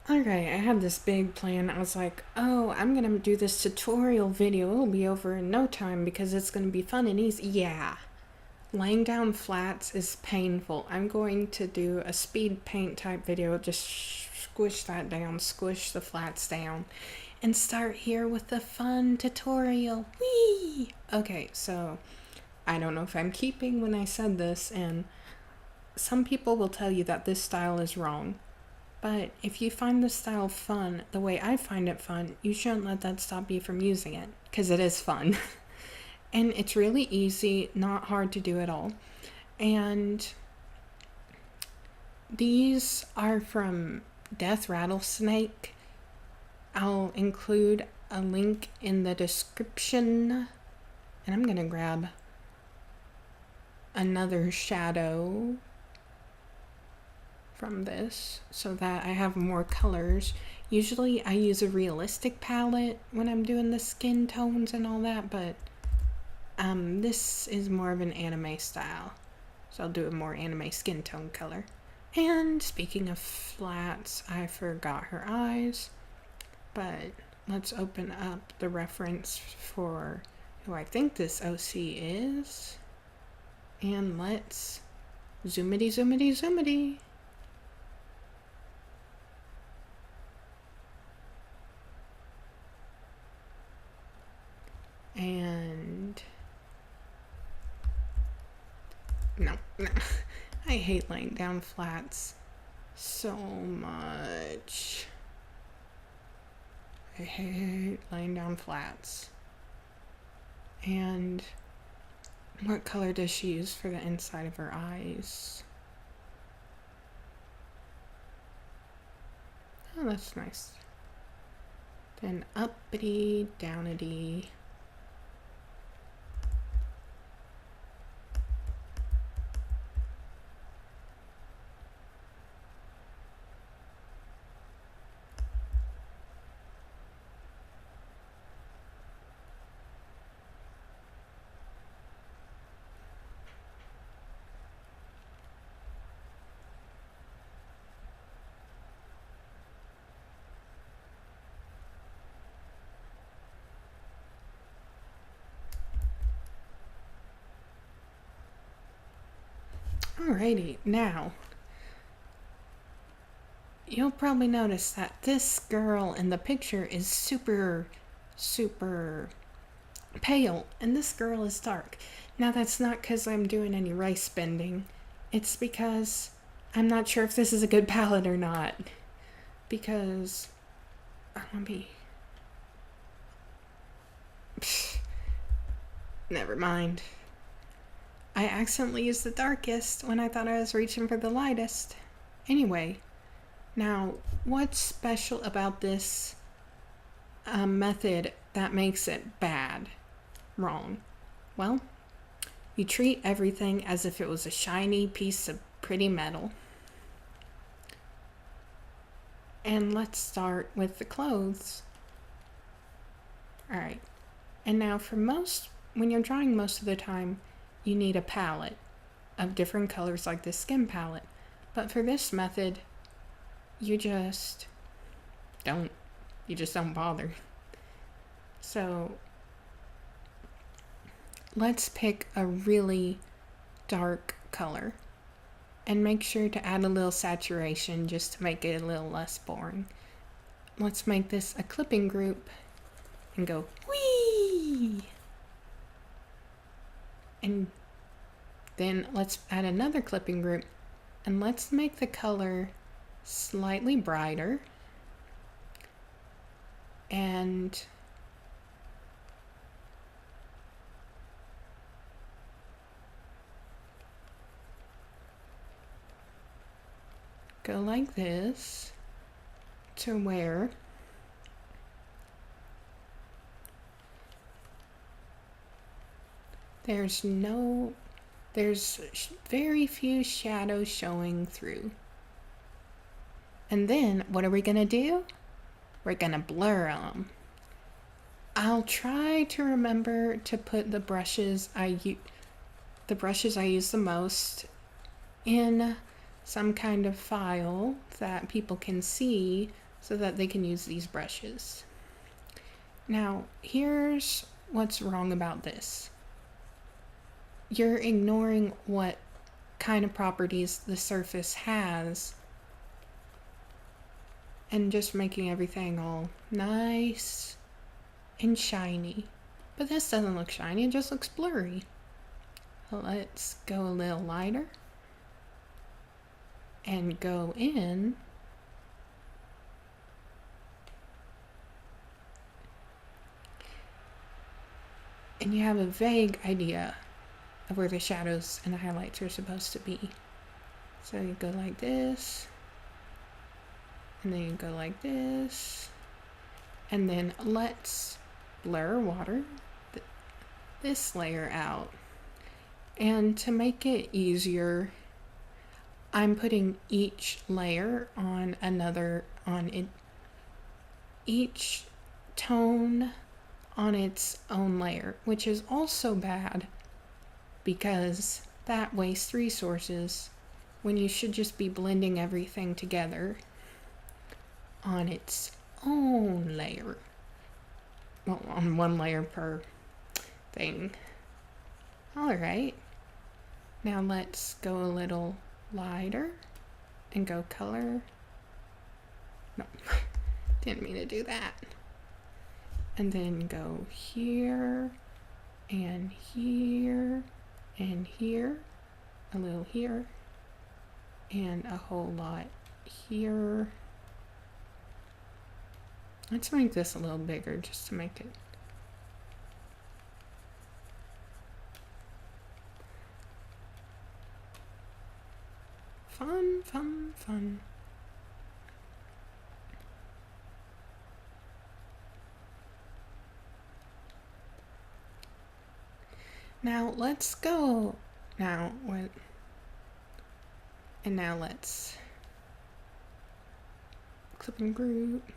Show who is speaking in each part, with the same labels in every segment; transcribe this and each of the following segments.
Speaker 1: Alright, I had this big plan. I was like, oh, I'm gonna do this tutorial video. It'll be over in no time because it's gonna be fun and easy. Yeah. Laying down flats is painful. I'm going to do a speed paint type video. Just squish that down, squish the flats down, and start here with the fun tutorial. Whee! Okay, so I don't know if I'm keeping when I said this, and some people will tell you that this style is wrong. But if you find this style fun, the way I find it fun, you shouldn't let that stop you from using it, because it is fun. And it's really easy, not hard to do at all. And these are from Death Rattlesnake. I'll include a link in the description. And I'm gonna grab another shadow from this so that I have more colors. Usually I use a realistic palette when I'm doing the skin tones and all that, but this is more of an anime style, so I'll do a more anime skin tone color. And speaking of flats, I forgot her eyes, but let's open up the reference for who I think this OC is, and let's zoomity zoomity zoomity. And no, I hate laying down flats so much. I hate laying down flats. And what color does she use for the inside of her eyes? Oh, that's nice. Then uppity, downity. Alrighty, now you'll probably notice that this girl in the picture is super pale and this girl is dark. Now that's not because I'm doing any rice bending, it's because I'm not sure if this is a good palette or not, because let me never mind. I accidentally used the darkest when I thought I was reaching for the lightest. Anyway, now what's special about this method that makes it bad? Wrong. Well, you treat everything as if it was a shiny piece of pretty metal. And let's start with the clothes. Alright, and now for when you're drawing most of the time, you need a palette of different colors like this skin palette. But for this method, you just don't bother. So let's pick a really dark color and make sure to add a little saturation just to make it a little less boring. Let's make this a clipping group and go whee! And then let's add another clipping group and let's make the color slightly brighter and go like this to where there's very few shadows showing through. And then what are we gonna do? We're gonna blur them. I'll try to remember to put the brushes I use the most in some kind of file that people can see so that they can use these brushes. Now, here's what's wrong about this. You're ignoring what kind of properties the surface has and just making everything all nice and shiny. But this doesn't look shiny, it just looks blurry. Let's go a little lighter and go in and you have a vague idea of where the shadows and the highlights are supposed to be. So you go like this, and then you go like this, and then let's blur water this layer out. And to make it easier, I'm putting each layer on each tone on its own layer, which is also bad because that wastes resources when you should just be blending everything together on its own layer. Well, on one layer per thing. Alright, now let's go a little lighter and go color. No, didn't mean to do that. And then go here and here and here, a little here, and a whole lot here. Let's make this a little bigger just to make it fun, fun, fun. Now let's go. Now what? And now let's clip and group.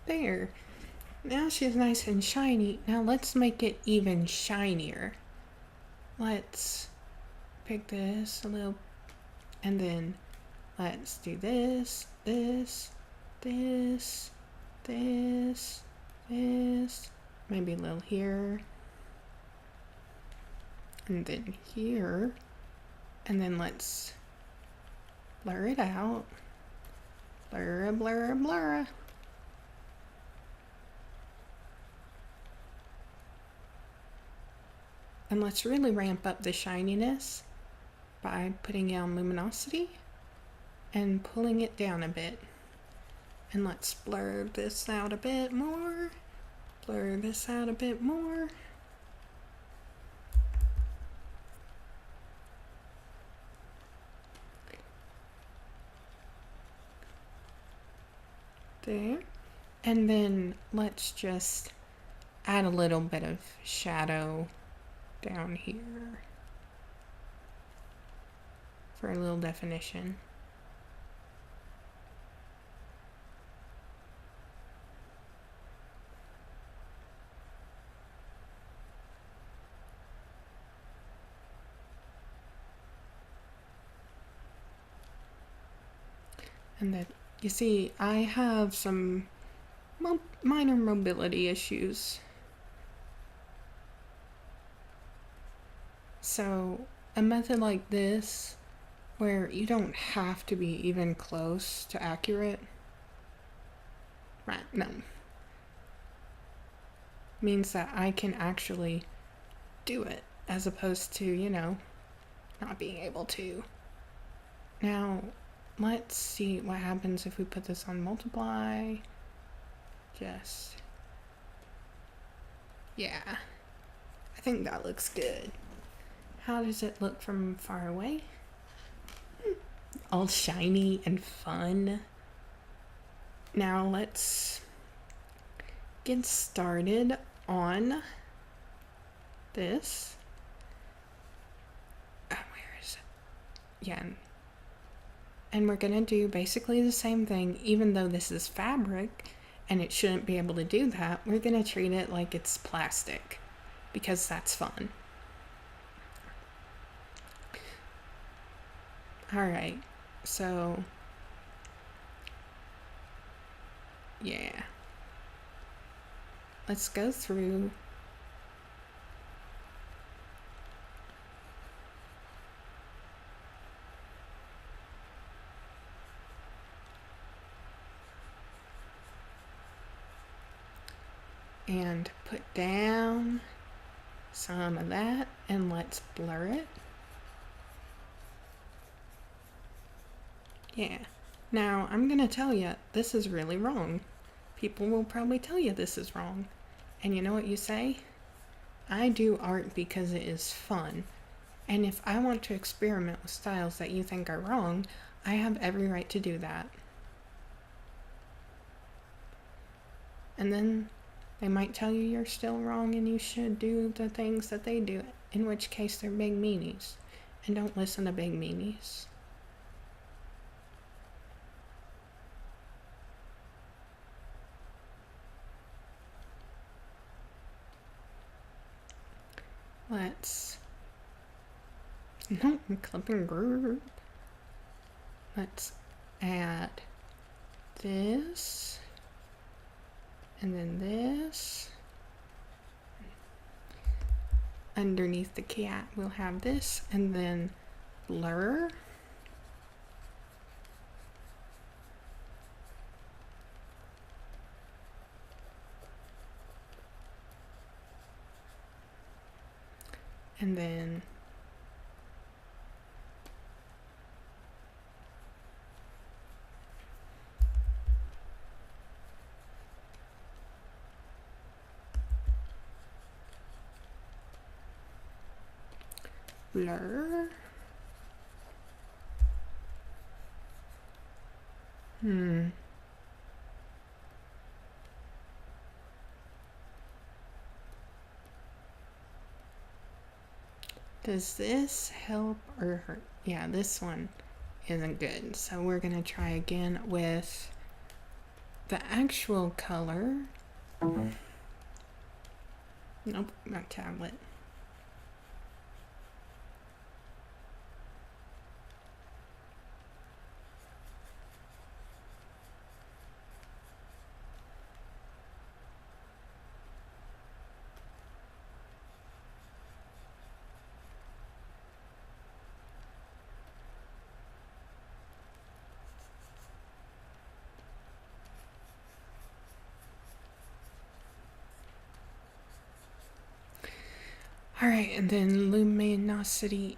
Speaker 1: There. Now she's nice and shiny. Now let's make it even shinier. Let's pick this a little, and then let's do this, this, this, this, this, maybe a little here, and then here, and then let's blur it out. Blur, blur, blur. And let's really ramp up the shininess by putting it on luminosity and pulling it down a bit. And let's blur this out a bit more. Blur this out a bit more. There. And then let's just add a little bit of shadow down here for a little definition. And then you see I have some minor mobility issues. So a method like this, where you don't have to be even close to accurate, right, no, means that I can actually do it as opposed to, you know, not being able to. Now, let's see what happens if we put this on multiply. Just, yeah, I think that looks good. How does it look from far away? All shiny and fun. Now let's get started on this. Oh, where is it? Yeah. And we're gonna do basically the same thing, even though this is fabric and it shouldn't be able to do that. We're gonna treat it like it's plastic because that's fun. All right, so yeah, let's go through. And put down some of that, and let's blur it. Yeah. Now, I'm gonna tell you, this is really wrong. People will probably tell you this is wrong. And you know what you say? I do art because it is fun. And if I want to experiment with styles that you think are wrong, I have every right to do that. And then they might tell you you're still wrong and you should do the things that they do, in which case they're big meanies. And don't listen to big meanies. Let's, no, I'm clipping group. Let's add this, and then this. Underneath the cat, we'll have this, and then blur. And then blur. Does this help or hurt? Yeah, this one isn't good. So we're gonna try again with the actual color. Nope, not tablet. All right, and then luminosity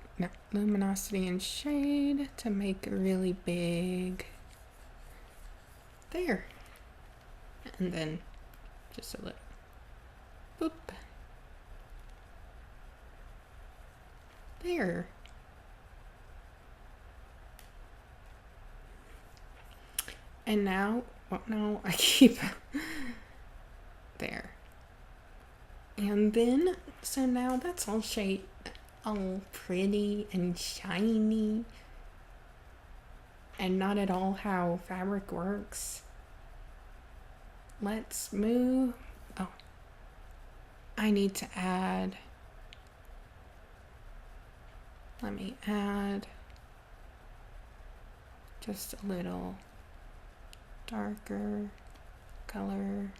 Speaker 1: and shade to make it really big. There. And then just a little boop. There. And now, well, no, I keep there. And then, so now that's all shaped, all pretty and shiny, and not at all how fabric works. Let's move. Oh, I need to add. Let me add just a little darker color.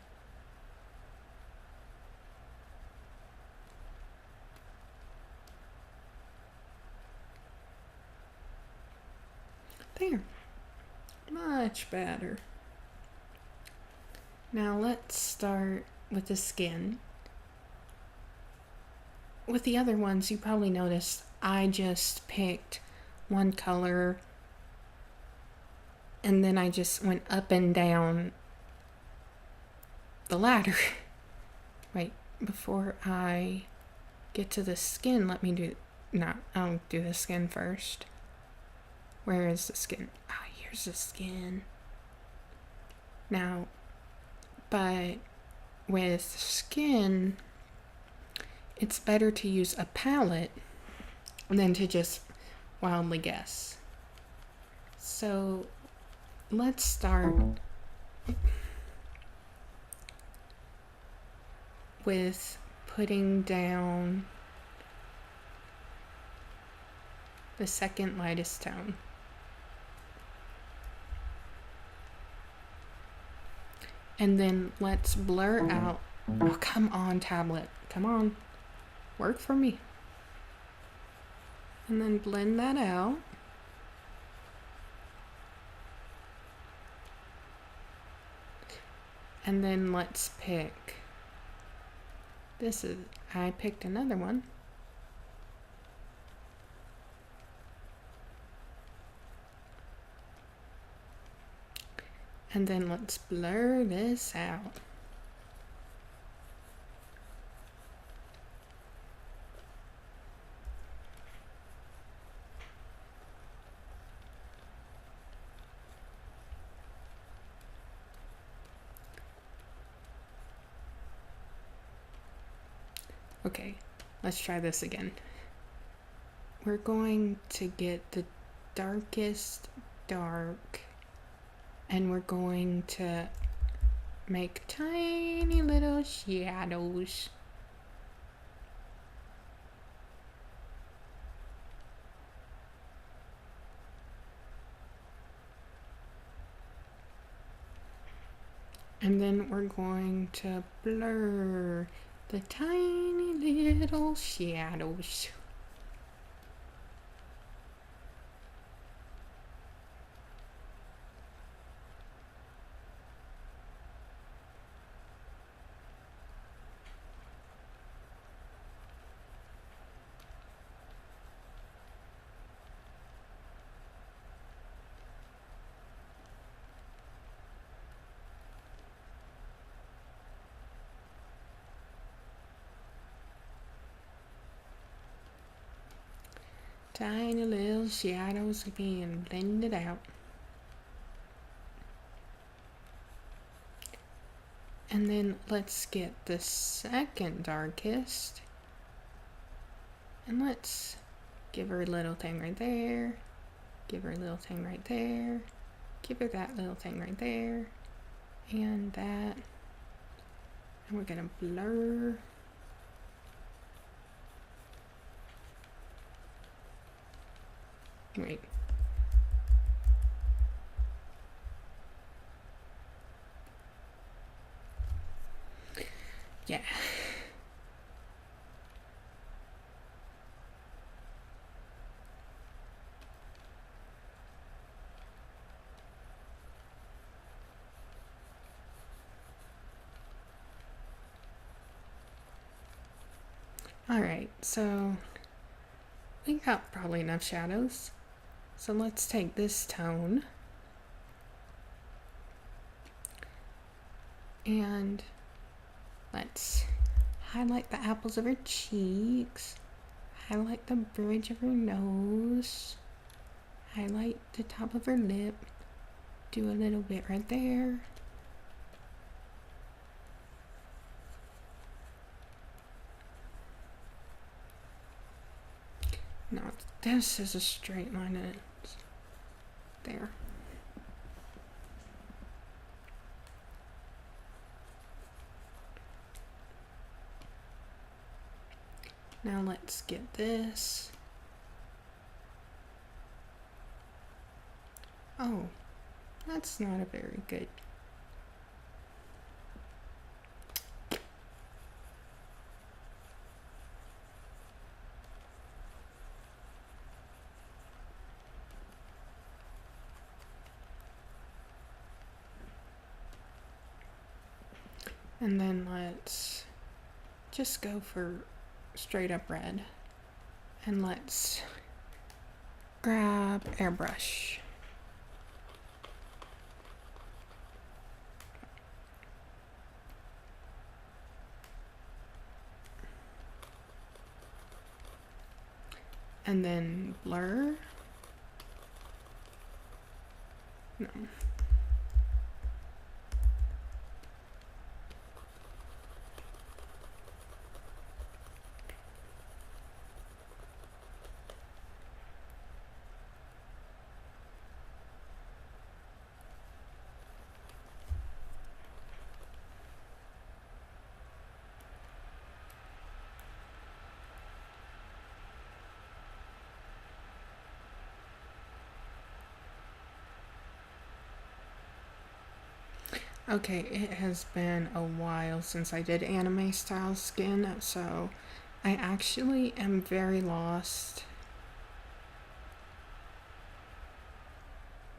Speaker 1: There. Much better. Now let's start with the skin. With the other ones, you probably noticed I just picked one color and then I just went up and down the ladder. Wait, before I get to the skin, let me do, no, I'll do the skin first. Where is the skin? Ah, here's the skin. Now, but with skin, it's better to use a palette than to just wildly guess. So let's start with putting down the second lightest tone. And then let's blur out. Oh, come on, tablet. Come on. Work for me. And then blend that out. And then let's pick. I picked another one. And then let's blur this out. Okay, let's try this again. We're going to get the darkest dark, and we're going to make tiny little shadows. And then we're going to blur the tiny little shadows. Tiny little shadows being blended out. And then let's get the second darkest. And let's give her a little thing right there. Give her a little thing right there. Give her that little thing right there. And that. And we're gonna blur. Wait. Yeah. Alright, so we got probably enough shadows. So let's take this tone and let's highlight the apples of her cheeks, highlight the bridge of her nose, highlight the top of her lip, do a little bit right there. No, this is a straight line and it's there. Now let's get this. Oh, that's not a very good. And then let's just go for straight up red. And let's grab airbrush. And then blur. No. Okay, it has been a while since I did anime style skin, so I actually am very lost.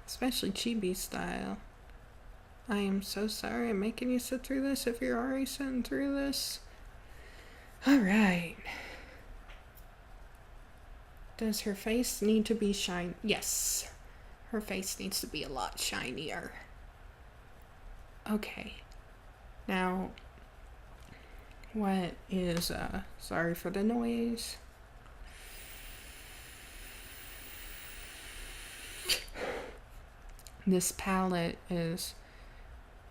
Speaker 1: Especially chibi style. I am so sorry I'm making you sit through this if you're already sitting through this. Alright. Does her face need to be shiny? Yes. Her face needs to be a lot shinier. Okay. Now, what is, sorry for the noise. This palette is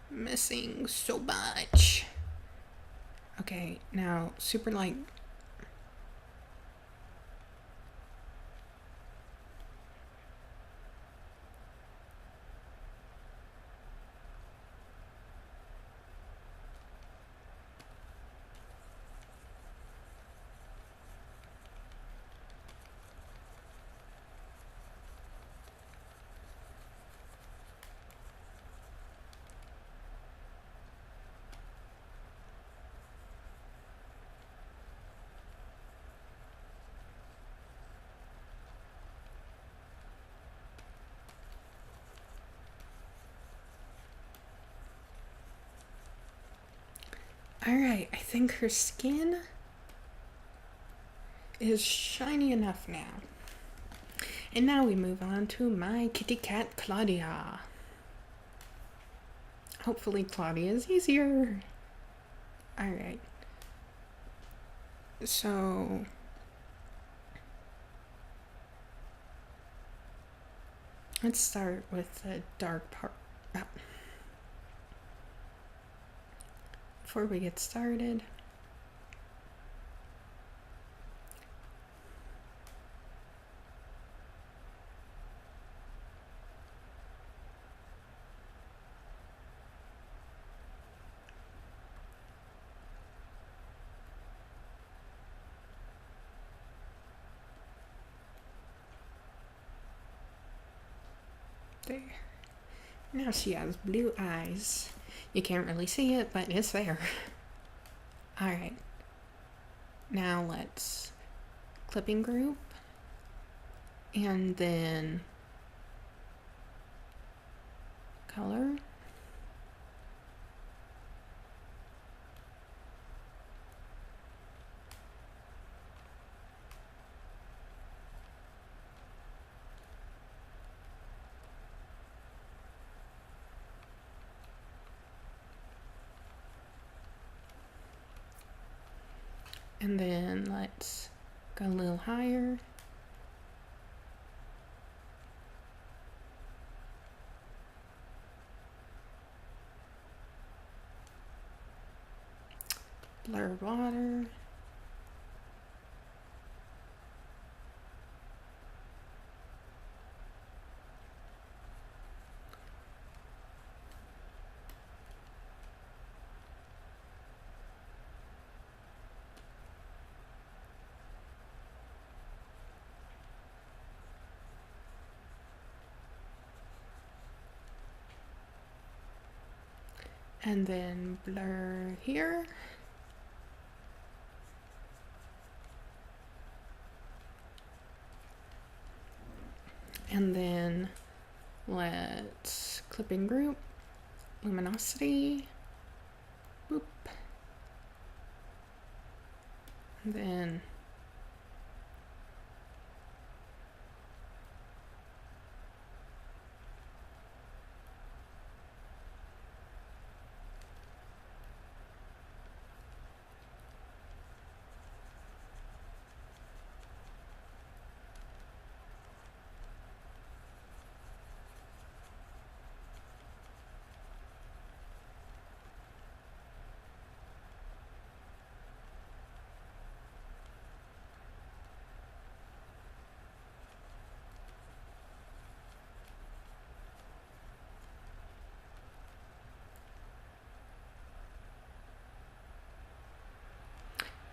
Speaker 1: missing so much. Okay, now, super light. Alright, I think her skin is shiny enough now. And now we move on to my kitty cat, Claudia. Hopefully Claudia is easier. Alright. So... let's start with the dark part. Before we get started, there. Now she has blue eyes. You can't really see it, but it's there. Alright. Now let's clipping group. And then color. And then let's go a little higher. Blur water. And then blur here. And then let's clipping group, luminosity, boop. And then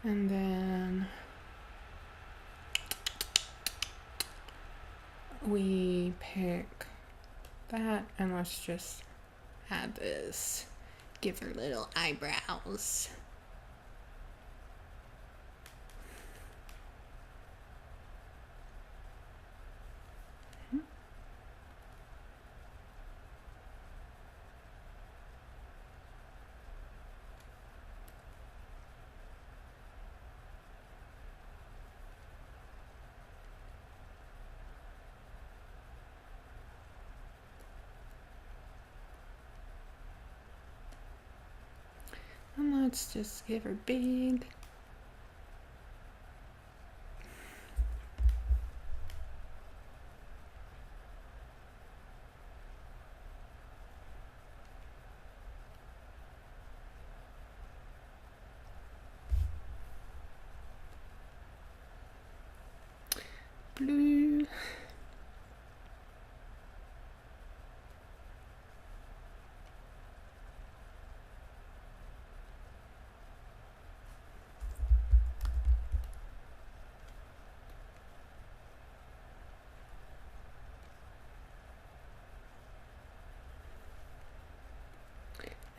Speaker 1: And then we pick that, and let's just add this. Give her little eyebrows. And let's just give her big. Blue.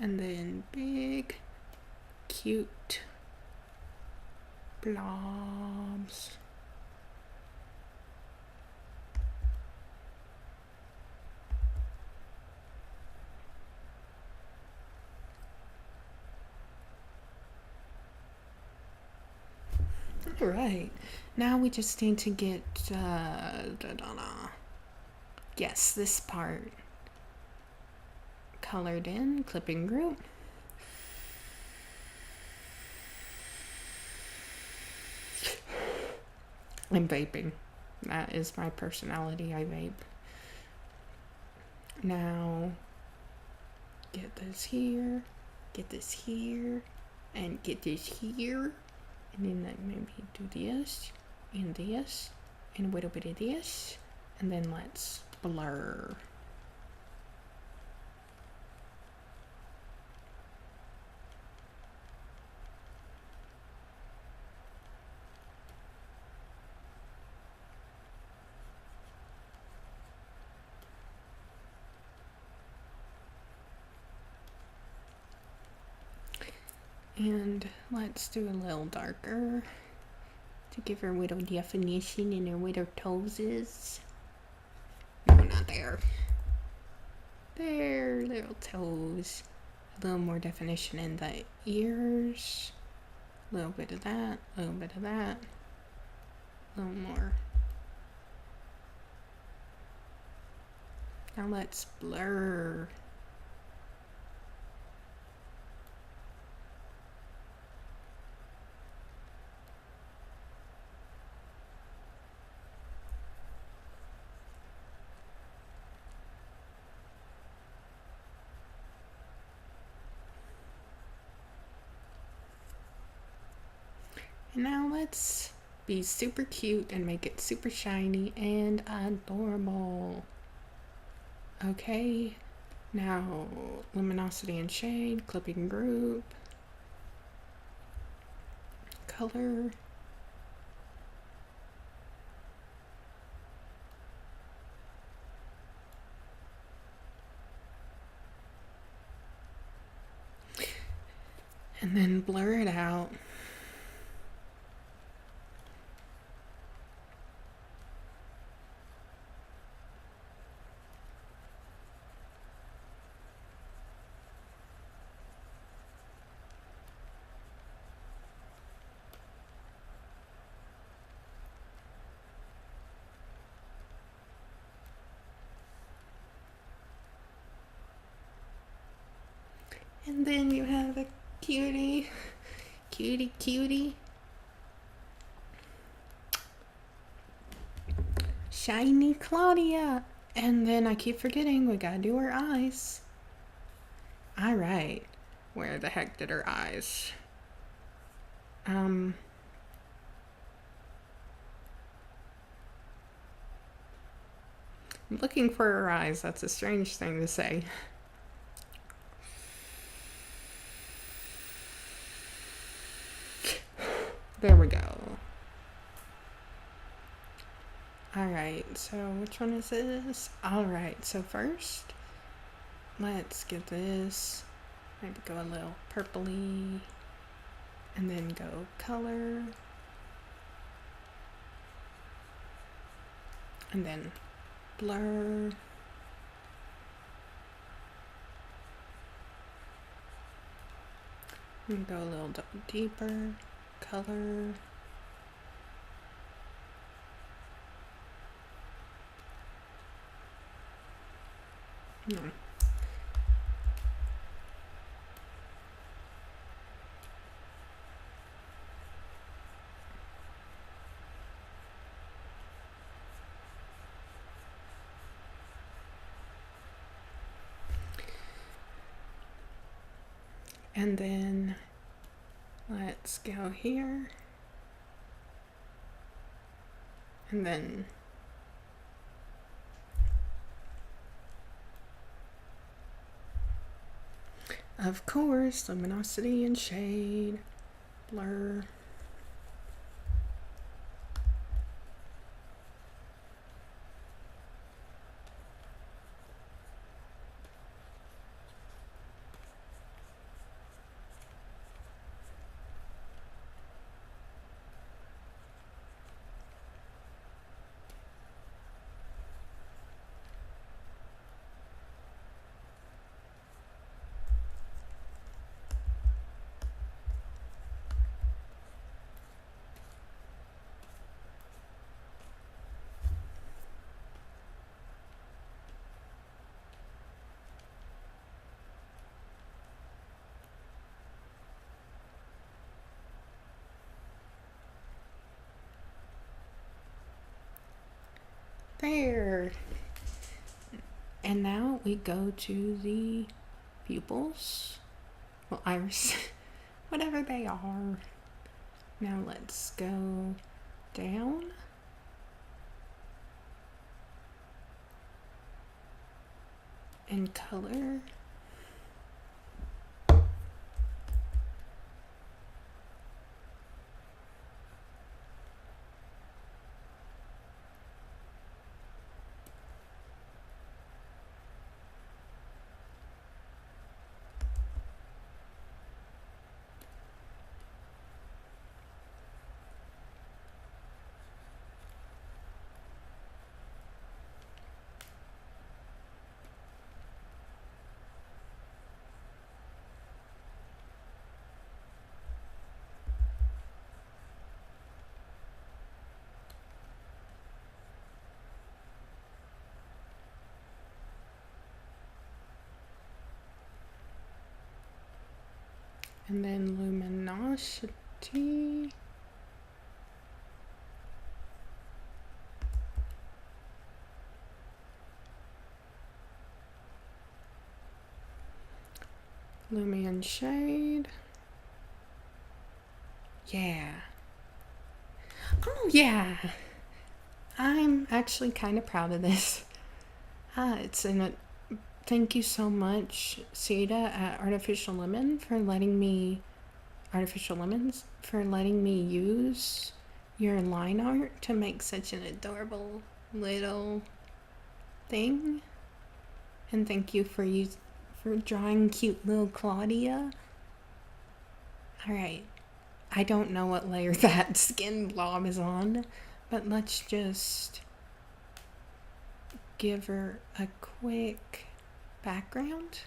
Speaker 1: And then big, cute blobs. All right, now we just need to get, yes, this part colored in, clipping group. I'm vaping. That is my personality, I vape. Now, get this here, get this here, and get this here. And then like maybe do this, and a little bit of this, and then let's blur. And let's do a little darker to give her a little definition in her little toeses. No, not there. There, little toes. A little more definition in the ears. A little bit of that, a little bit of that. A little more. Now let's blur. And now let's be super cute and make it super shiny and adorable. Okay, now luminosity and shade, clipping group, color. And then blur it out. And then you have a cutie, shiny Claudia. And then I keep forgetting we gotta do her eyes. All right, where the heck did her eyes? I'm looking for her eyes. That's a strange thing to say. There we go. Alright, so which one is this? Alright, so first, let's get this, maybe go a little purpley, and then go color, and then blur, and go a little deeper, color, no. And then let's go here, and then of course luminosity and shade, blur, there. And now we go to the pupils, well, iris, whatever they are. Now let's go down, and color, and then luminosity, lumen shade, yeah. Oh yeah, I'm actually kind of proud of this. It's in a, thank you so much, Sita at Artificial Lemons, for letting me use your line art to make such an adorable little thing. And thank you for drawing cute little Claudia. Alright, I don't know what layer that skin blob is on, but let's just give her a quick background.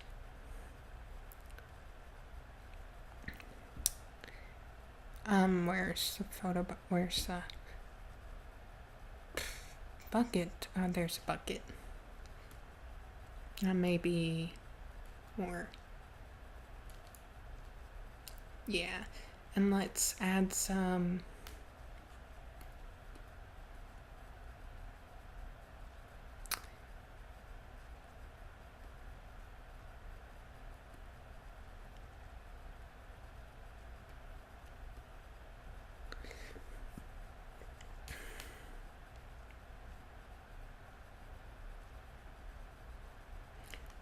Speaker 1: Where's the photo? Where's the bucket? There's a bucket. Maybe more. Yeah, and let's add some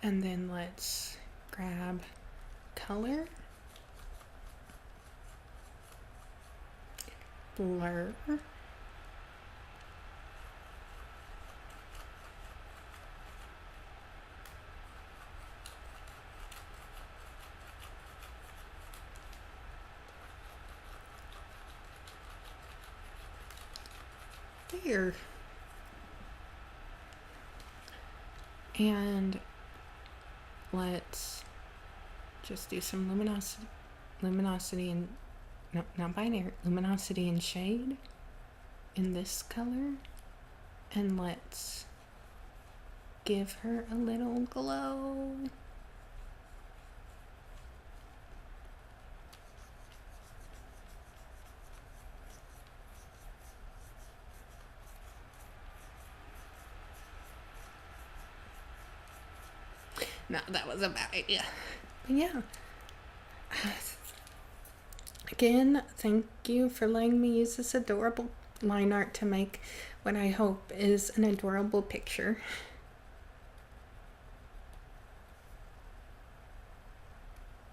Speaker 1: and then let's grab color, blur. There. And let's just do some luminosity and, no, not binary, luminosity and shade in this color. And let's give her a little glow. No, that was a bad idea. But yeah. Again, thank you for letting me use this adorable line art to make what I hope is an adorable picture.